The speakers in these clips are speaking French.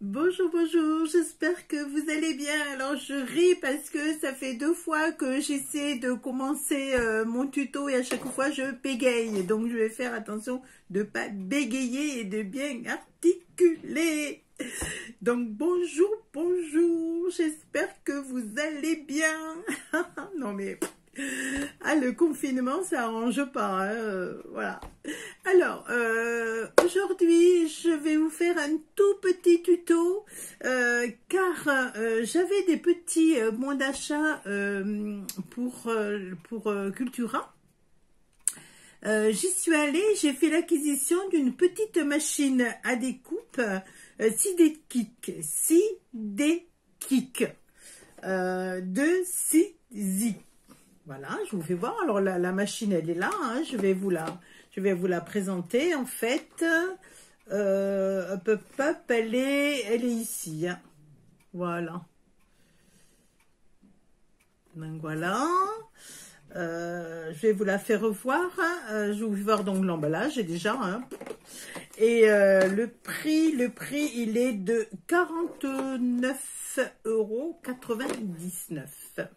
Bonjour, bonjour, j'espère que vous allez bien. Alors je ris parce que ça fait 2 fois que j'essaie de commencer mon tuto et à chaque fois je bégaye. Donc je vais faire attention de ne pas bégayer et de bien articuler. Donc bonjour, bonjour, j'espère que vous allez bien. Non mais... Ah, le confinement, ça arrange pas, hein, voilà. Alors, aujourd'hui, je vais vous faire un tout petit tuto, car j'avais des petits bons d'achat pour Cultura. J'y suis allée, j'ai fait l'acquisition d'une petite machine à découpe Sidekick, de Sizi. Voilà, je vous fais voir. Alors la machine, elle est là. Hein, je vais vous la présenter. En fait, hop, elle est ici. Hein. Voilà. Donc voilà. Je vais vous la faire revoir. Hein. Je vais vous voir donc l'emballage déjà. Hein. Et le prix, il est de 49,99 €.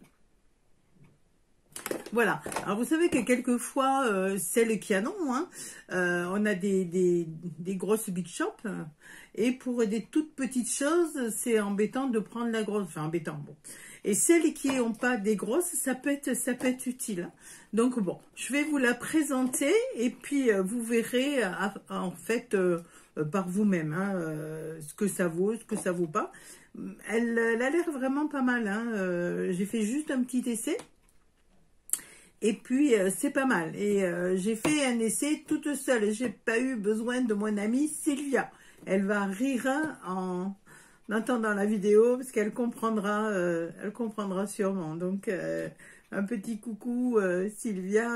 Voilà, alors vous savez que quelquefois, c'est le canon, hein. On a des grosses big shops, et pour des toutes petites choses, c'est embêtant de prendre la grosse, enfin embêtant, bon. Et celles qui n'ont pas des grosses, ça peut être utile. Donc bon, je vais vous la présenter, et puis vous verrez, en fait, par vous-même, hein, ce que ça vaut, ce que ça vaut pas. Elle a l'air vraiment pas mal, hein. J'ai fait juste un petit essai. Et puis, c'est pas mal. Et j'ai fait un essai toute seule. J'ai pas eu besoin de mon amie Sylvia. Elle va rire en entendant la vidéo parce qu'elle comprendra sûrement. Donc, un petit coucou Sylvia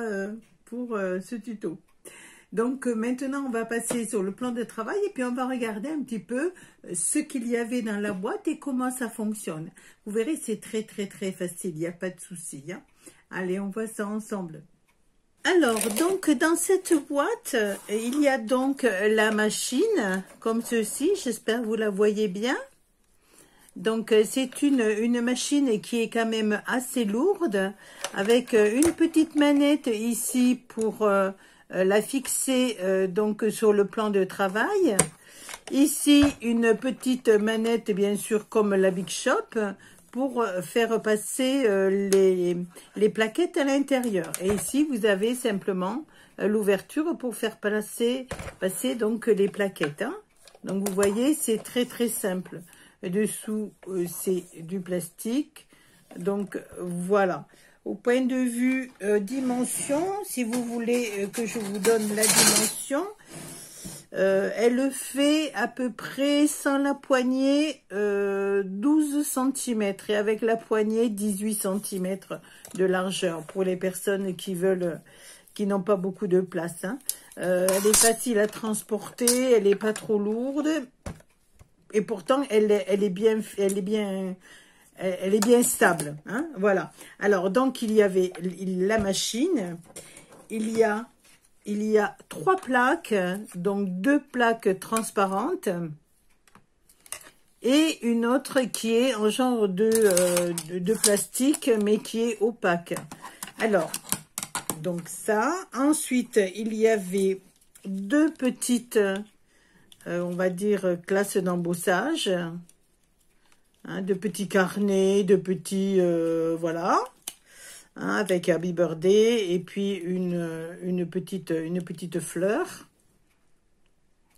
pour ce tuto. Donc, maintenant, on va passer sur le plan de travail et puis on va regarder un petit peu ce qu'il y avait dans la boîte et comment ça fonctionne. Vous verrez, c'est très, très, très facile. Il n'y a pas de souci, hein. Allez, on voit ça ensemble. Alors, donc, dans cette boîte, il y a donc la machine, comme ceci. J'espère que vous la voyez bien. Donc, c'est une machine qui est quand même assez lourde, avec une petite manette ici pour la fixer donc sur le plan de travail. Ici, une petite manette, bien sûr, comme la Big Shop, pour faire passer les plaquettes à l'intérieur. Et ici, vous avez simplement l'ouverture pour faire passer donc les plaquettes. Hein. Donc, vous voyez, c'est très, très simple. Dessous, c'est du plastique. Donc, voilà. Au point de vue dimension, si vous voulez que je vous donne la dimension, elle fait à peu près sans la poignée 12 cm et avec la poignée 18 cm de largeur pour les personnes qui n'ont pas beaucoup de place. Hein. Elle est facile à transporter, elle n'est pas trop lourde et pourtant elle est bien stable. Hein. Voilà. Alors donc il y avait la machine, il y a 3 plaques, donc 2 plaques transparentes et une autre qui est en genre de plastique mais qui est opaque. Alors, donc ça. Ensuite, il y avait 2 petites, on va dire, classes d'embossage, hein, de petits carnets, de petits, voilà. Hein, avec Happy Birthday et puis une petite fleur.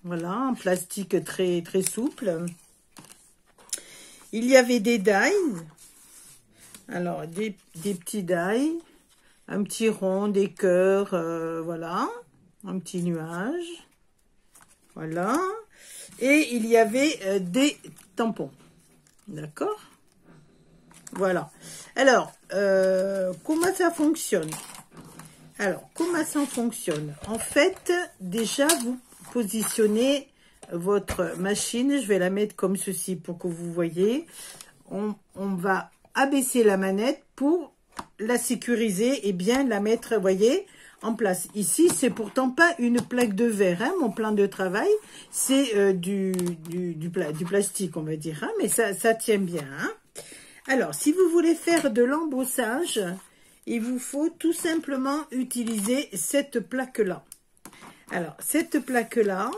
Voilà, en plastique très, très souple. Il y avait des die. Alors, des petits die. Un petit rond, des cœurs, voilà. Un petit nuage. Voilà. Et il y avait des tampons. D'accord ? Voilà. Alors, comment ça fonctionne? Alors, comment ça fonctionne? En fait, déjà, vous positionnez votre machine. Je vais la mettre comme ceci pour que vous voyez. On va abaisser la manette pour la sécuriser et bien la mettre, vous voyez, en place. Ici, c'est pourtant pas une plaque de verre, hein, mon plan de travail, c'est du plastique, on va dire, hein, mais ça tient bien. Hein. Alors, si vous voulez faire de l'embossage, il vous faut tout simplement utiliser cette plaque-là. Alors, cette plaque-là,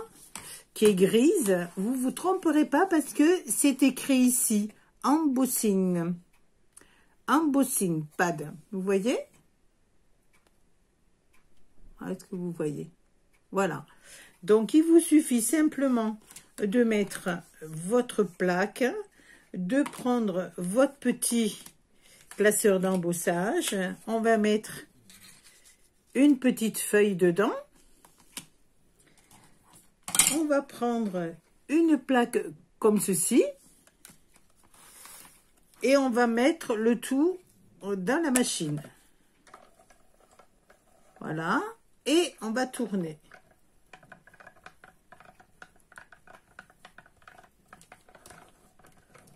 qui est grise, vous vous tromperez pas parce que c'est écrit ici, embossing. Embossing pad, vous voyez? Est-ce que vous voyez? Voilà. Donc, il vous suffit simplement de mettre votre plaque, de prendre votre petit classeur d'embossage. On va mettre une petite feuille dedans. On va prendre une plaque comme ceci. Et on va mettre le tout dans la machine. Voilà. Et on va tourner.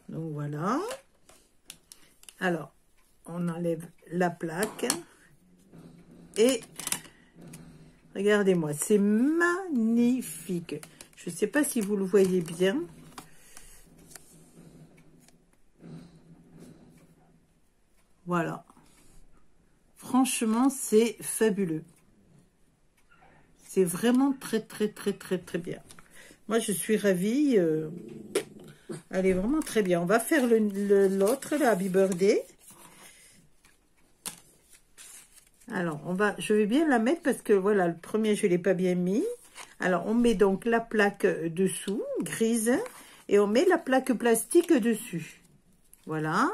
Donc voilà. Alors, on enlève la plaque. Et regardez-moi, c'est magnifique. Je ne sais pas si vous le voyez bien. Voilà. Franchement, c'est fabuleux. C'est vraiment très, très, très, très, très bien. Moi, je suis ravie. Elle est vraiment très bien. On va faire l'autre, le Happy Birthday. Alors, je vais bien la mettre parce que, voilà, le premier, je ne l'ai pas bien mis. Alors, on met donc la plaque dessous, grise, et on met la plaque plastique dessus. Voilà.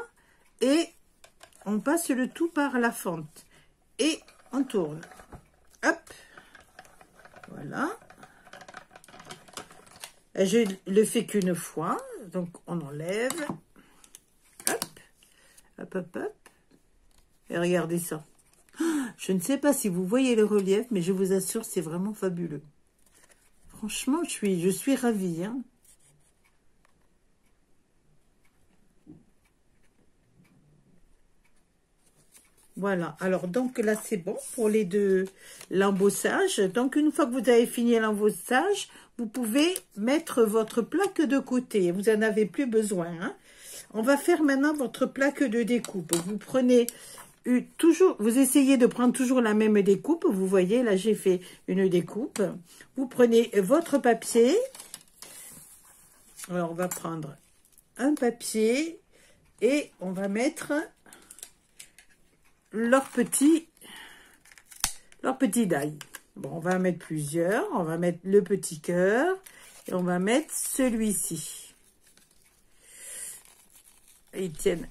Et on passe le tout par la fente. Et on tourne. Hop. Voilà. Et je le fais qu'une fois. Donc, on enlève. Hop. Hop, hop, hop. Et regardez ça. Je ne sais pas si vous voyez le relief, mais je vous assure, c'est vraiment fabuleux. Franchement, je suis ravie. Hein. Voilà, alors donc là c'est bon pour les deux, l'embossage. Donc une fois que vous avez fini l'embossage, vous pouvez mettre votre plaque de côté. Vous n'en avez plus besoin. Hein. On va faire maintenant votre plaque de découpe. Vous prenez toujours, vous essayez de prendre toujours la même découpe. Vous voyez, là j'ai fait une découpe. Vous prenez votre papier. Alors on va prendre un papier et on va mettre leur petit die. Bon, on va en mettre plusieurs. On va mettre le petit cœur et on va mettre celui-ci. Ils tiennent.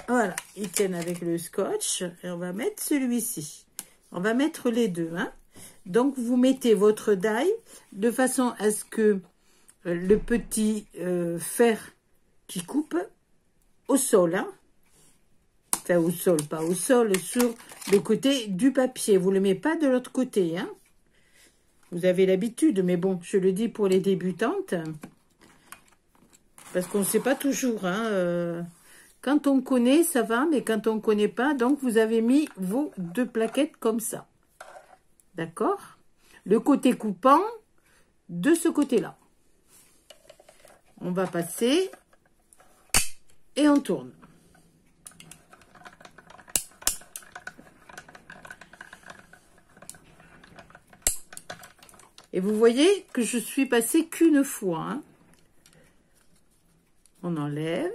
Voilà, ils tiennent avec le scotch et on va mettre celui-ci. On va mettre les deux. Hein. Donc, vous mettez votre die de façon à ce que le petit fer qui coupe au sol, hein, enfin au sol, pas au sol, sur le côté du papier. Vous ne le mettez pas de l'autre côté. Hein. Vous avez l'habitude, mais bon, je le dis pour les débutantes. Parce qu'on ne sait pas toujours. Hein, quand on connaît, ça va, mais quand on ne connaît pas, donc vous avez mis vos deux plaquettes comme ça. D'accord? Le côté coupant de ce côté-là. On va passer et on tourne. Et vous voyez que je suis passée qu'une fois. Hein. On enlève.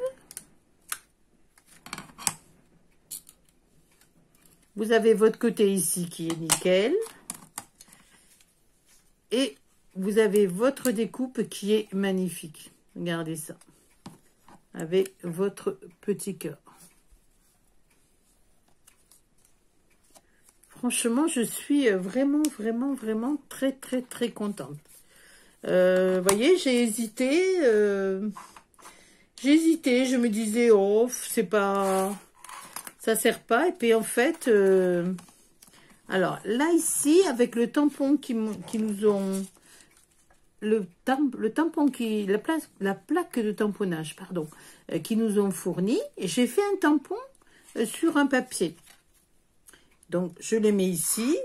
Vous avez votre côté ici qui est nickel. Et vous avez votre découpe qui est magnifique. Regardez ça. Avec votre petit cœur. Franchement, je suis vraiment, vraiment, vraiment très, très, très contente. Vous voyez, j'ai hésité. Je me disais, oh, c'est pas... ça sert pas. Et puis, en fait... alors, là, ici, avec le tampon qui nous ont... la plaque de tamponnage, pardon, qui nous ont fourni, j'ai fait un tampon sur un papier. Donc, je les mets ici.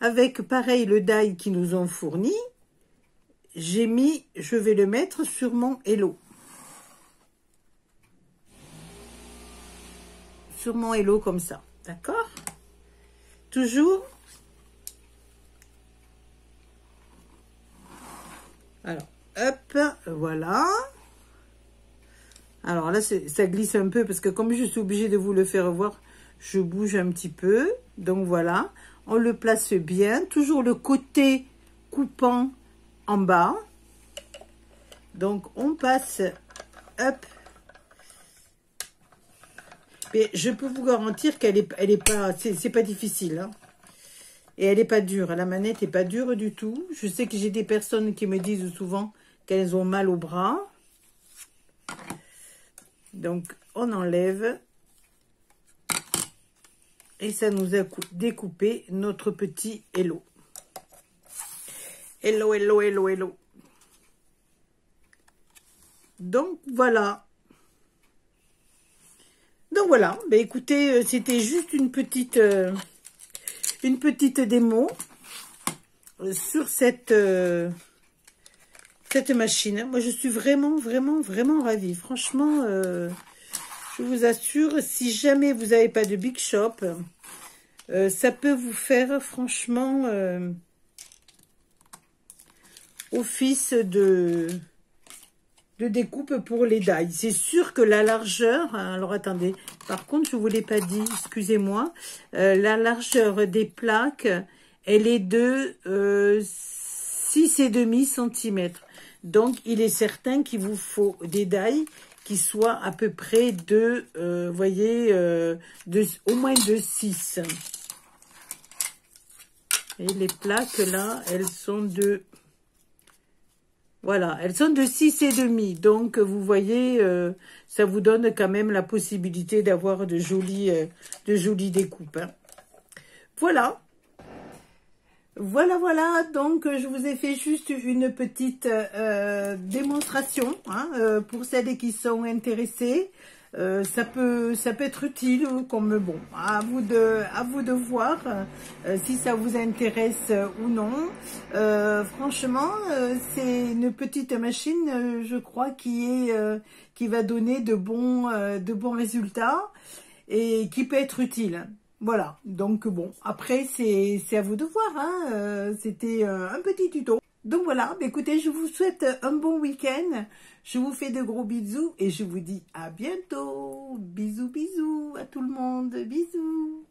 Avec, pareil, le die qu'ils nous ont fourni. Je vais le mettre sur mon Hello. Sur mon Hello comme ça. D'accord? Toujours. Alors, hop, voilà. Alors là, ça glisse un peu parce que comme je suis obligée de vous le faire voir, je bouge un petit peu. Donc voilà, on le place bien. Toujours le côté coupant en bas. Donc on passe, hop. Mais je peux vous garantir qu'elle est pas, c'est pas difficile, hein. Et elle n'est pas dure, la manette n'est pas dure du tout. Je sais que j'ai des personnes qui me disent souvent qu'elles ont mal au bras. Donc, on enlève. Et ça nous a découpé notre petit Hello. Hello, hello, hello, hello. Donc, voilà. Donc, voilà. Ben, écoutez, c'était juste une petite démo sur cette machine. Moi, je suis vraiment, vraiment, vraiment ravie. Franchement, je vous assure, si jamais vous n'avez pas de Big Shop, ça peut vous faire, franchement, office de découpe pour les die. C'est sûr que la largeur, alors attendez, par contre, je ne vous l'ai pas dit, excusez-moi, la largeur des plaques, elle est de 6,5 cm. Donc, il est certain qu'il vous faut des die qui soient à peu près de, voyez, au moins de 6. Et les plaques, là, elles sont de... Voilà, elles sont de 6,5. Donc, vous voyez, ça vous donne quand même la possibilité d'avoir de jolies découpes, hein. Voilà. Voilà. Donc, je vous ai fait juste une petite démonstration, hein, pour celles qui sont intéressées. Ça peut être utile, comme bon, à vous de voir si ça vous intéresse ou non. Franchement, c'est une petite machine, je crois, qui va donner de bons résultats et qui peut être utile. Voilà, donc bon, après c'est à vous de voir, hein. C'était un petit tuto. Donc voilà, écoutez, je vous souhaite un bon week-end. Je vous fais de gros bisous et je vous dis à bientôt. Bisous, bisous à tout le monde. Bisous.